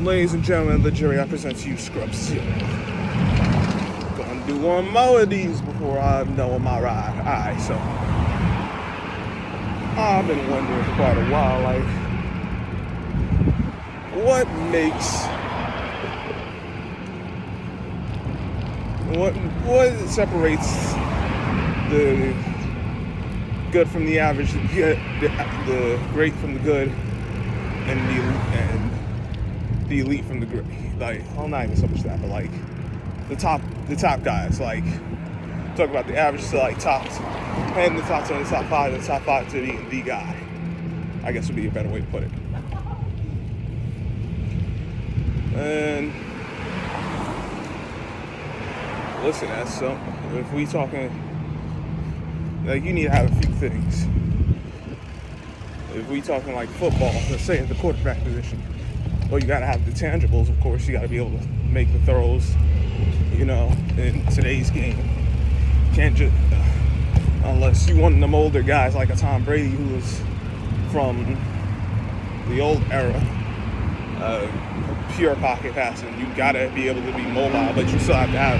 Ladies and gentlemen, the jury, I present to you Scrub Zero. Gonna do one more of these before I'm done with my ride. Alright, so I've been wondering for quite a while, like, what separates the good from the average, the great from the good, and the elite from the great. Like, well, not even so much that, but like the top guys. Like, talk about the average to like top 10, the top 10, the top 5, the top 5 to the guy. I guess would be a better way to put it. And listen, if we talking, like, you need to have a few things. If we talking like football, let's say at the quarterback position, well, you gotta have the tangibles, of course. You gotta be able to make the throws, in today's game. You can't just, unless you want them older guys like a Tom Brady, who was from the old era, pure pocket passing. You gotta be able to be mobile, but you still have to have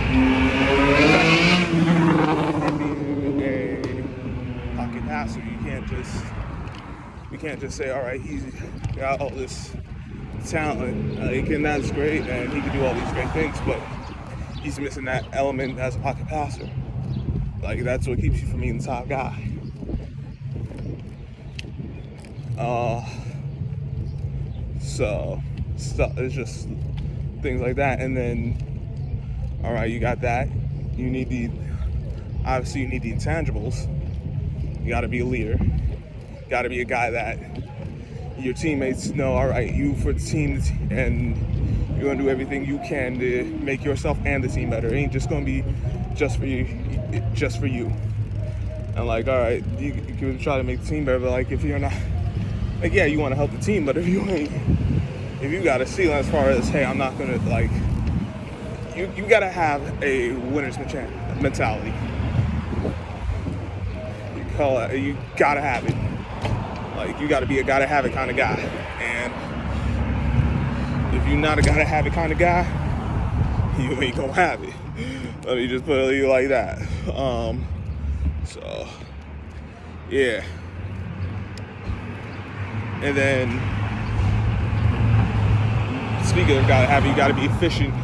a pocket passer. You can't just say, all right, he's got all this talent, and that's great, and he can do all these great things, but he's missing that element as a pocket passer. Like, that's what keeps you from being the top guy. So it's just things like that. And then, all right, you got that. You need the intangibles. You got to be a leader. Got to be a guy that your teammates know, all right, you for the team, and you're going to do everything you can to make yourself and the team better. It ain't just going to be just for you. And like, all right, you can try to make the team better, but like, if you're not, like, yeah, you want to help the team, but if you got a ceiling as far as, hey, I'm not going to, like, you got to have a winner's mentality. You got to have it. Like, you got to be a gotta have it kind of guy. And if you're not a gotta have it kind of guy, you ain't gonna have it. Let me just put it like that. So yeah. And then, speaking of gotta have it, you gotta be efficient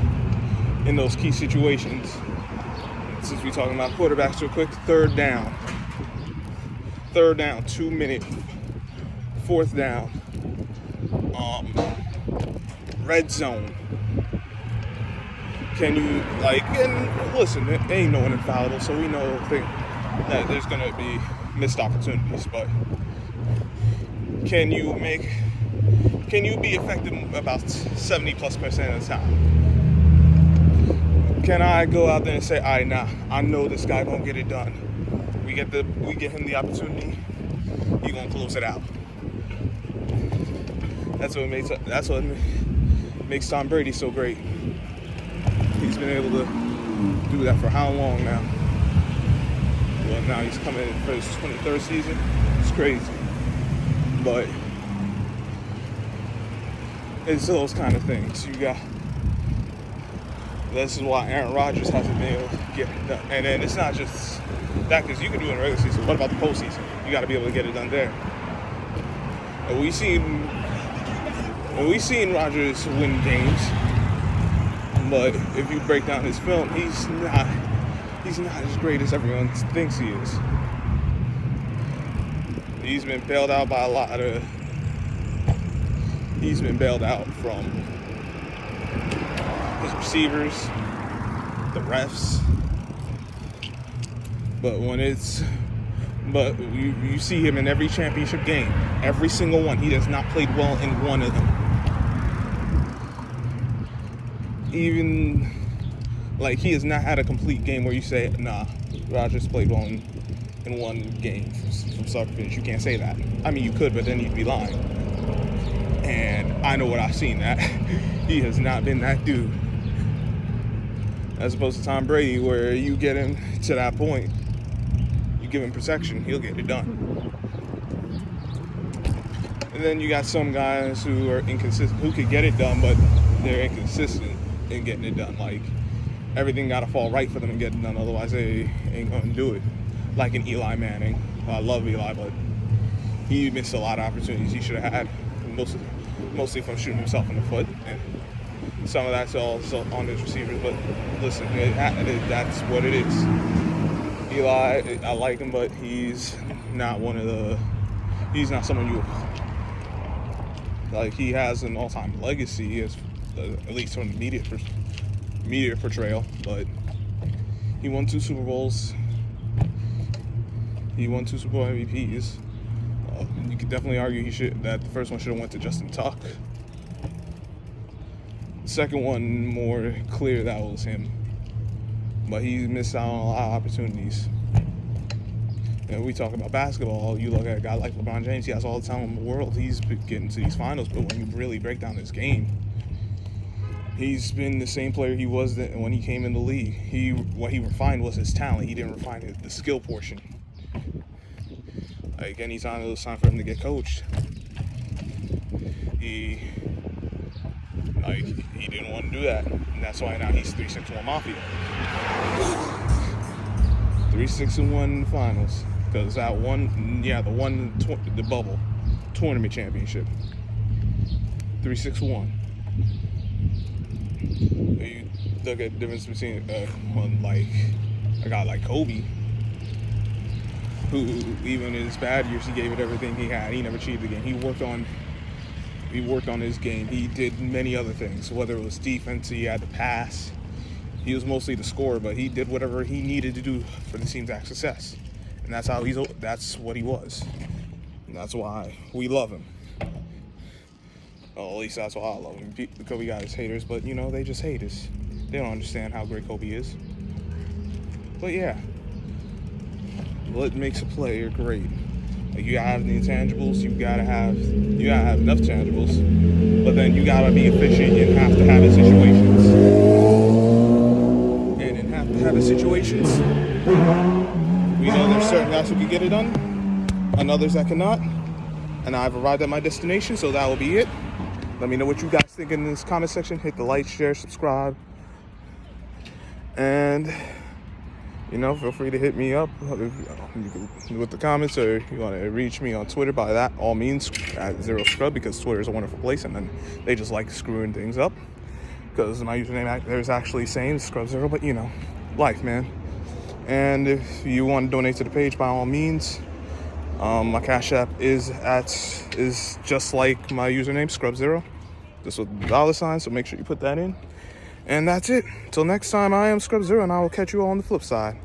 in those key situations. Since we're talking about quarterbacks real quick, third down, 2 minute, fourth down, red zone. Can you, like, and listen, there ain't no one infallible, so we know that there's gonna be missed opportunities, but can you be effective about 70+% of the time? Can I go out there and say, all right, nah, I know this guy gonna get it done. We get him the opportunity, he gonna close it out. That's what makes Tom Brady so great. He's been able to do that for how long now? Well, now he's coming in for his 23rd season. It's crazy. But it's those kind of things. This is why Aaron Rodgers hasn't been able to get it done. And then it's not just that, because you can do it in the regular season. What about the postseason? You got to be able to get it done there. And we've seen Rodgers win games, but if you break down his film, he's not as great as everyone thinks he is. He's been bailed out by he's been bailed out from his receivers, the refs. But you see him in every championship game, every single one. He has not played well in one of them. Even, like, he has not had a complete game where you say, nah, Rodgers played well in one game from start to finish. You can't say that. I mean, you could, but then you'd be lying. And I know what I've seen, that he has not been that dude. As opposed to Tom Brady, where you get him to that point, you give him protection, he'll get it done. And then you got some guys who are inconsistent, who could get it done, but they're inconsistent in getting it done. Like, everything got to fall right for them to get it done. Otherwise, they ain't going to do it. Like an Eli Manning. I love Eli, but he missed a lot of opportunities he should have had, mostly from shooting himself in the foot. And some of that's also on his receivers. But listen, that's what it is. Eli, I like him, but he's not he's not someone you, like, he has an all-time legacy, at least from the media portrayal, but he won 2 Super Bowls. He won 2 Super Bowl MVPs. You could definitely argue that the first one should have went to Justin Tuck. The second one, more clear that was him. But he missed out on a lot of opportunities. And we talk about basketball, you look at a guy like LeBron James, he has all the talent in the world. He's been getting to these finals, but when you really break down his game, he's been the same player he was when he came in the league. What he refined was his talent. He didn't refine the skill portion. Like, anytime it was time for him to get coached, he didn't want to do that. And that's why now he's 3-6-1 Mafia. 3-6-1 in the finals. Because that the bubble tournament championship. 3-6-1. You look at the difference between a guy like Kobe, who even in his bad years he gave it everything he had. He never cheated again. He worked on his game. He did many other things, whether it was defense, he had to pass. He was mostly the scorer, but he did whatever he needed to do for the team to have success. And that's what he was. And that's why we love him. Well, at least that's why I love him. Kobe got his haters, but they just hate us. They don't understand how great Kobe is. But yeah, what makes a player great? Like, you gotta have the intangibles, you gotta have enough tangibles, but then you gotta be efficient in have-to-have situations. And in have-to-have situations, we know there's certain guys who can get it done, and others that cannot. And I've arrived at my destination, so that will be it. Let me know what you guys think in this comment section. Hit the like, share, subscribe. And, feel free to hit me up with the comments, or you want to reach me on Twitter. By that, all means, at @0scrub, because Twitter is a wonderful place, and then they just like screwing things up. Because my username there's actually saying Scrub0, but life, man. And if you want to donate to the page, by all means, my Cash App is just like my username, Scrub0, just with $, so make sure you put that in. And that's it. Till next time, I am Scrub0, and I will catch you all on the flip side.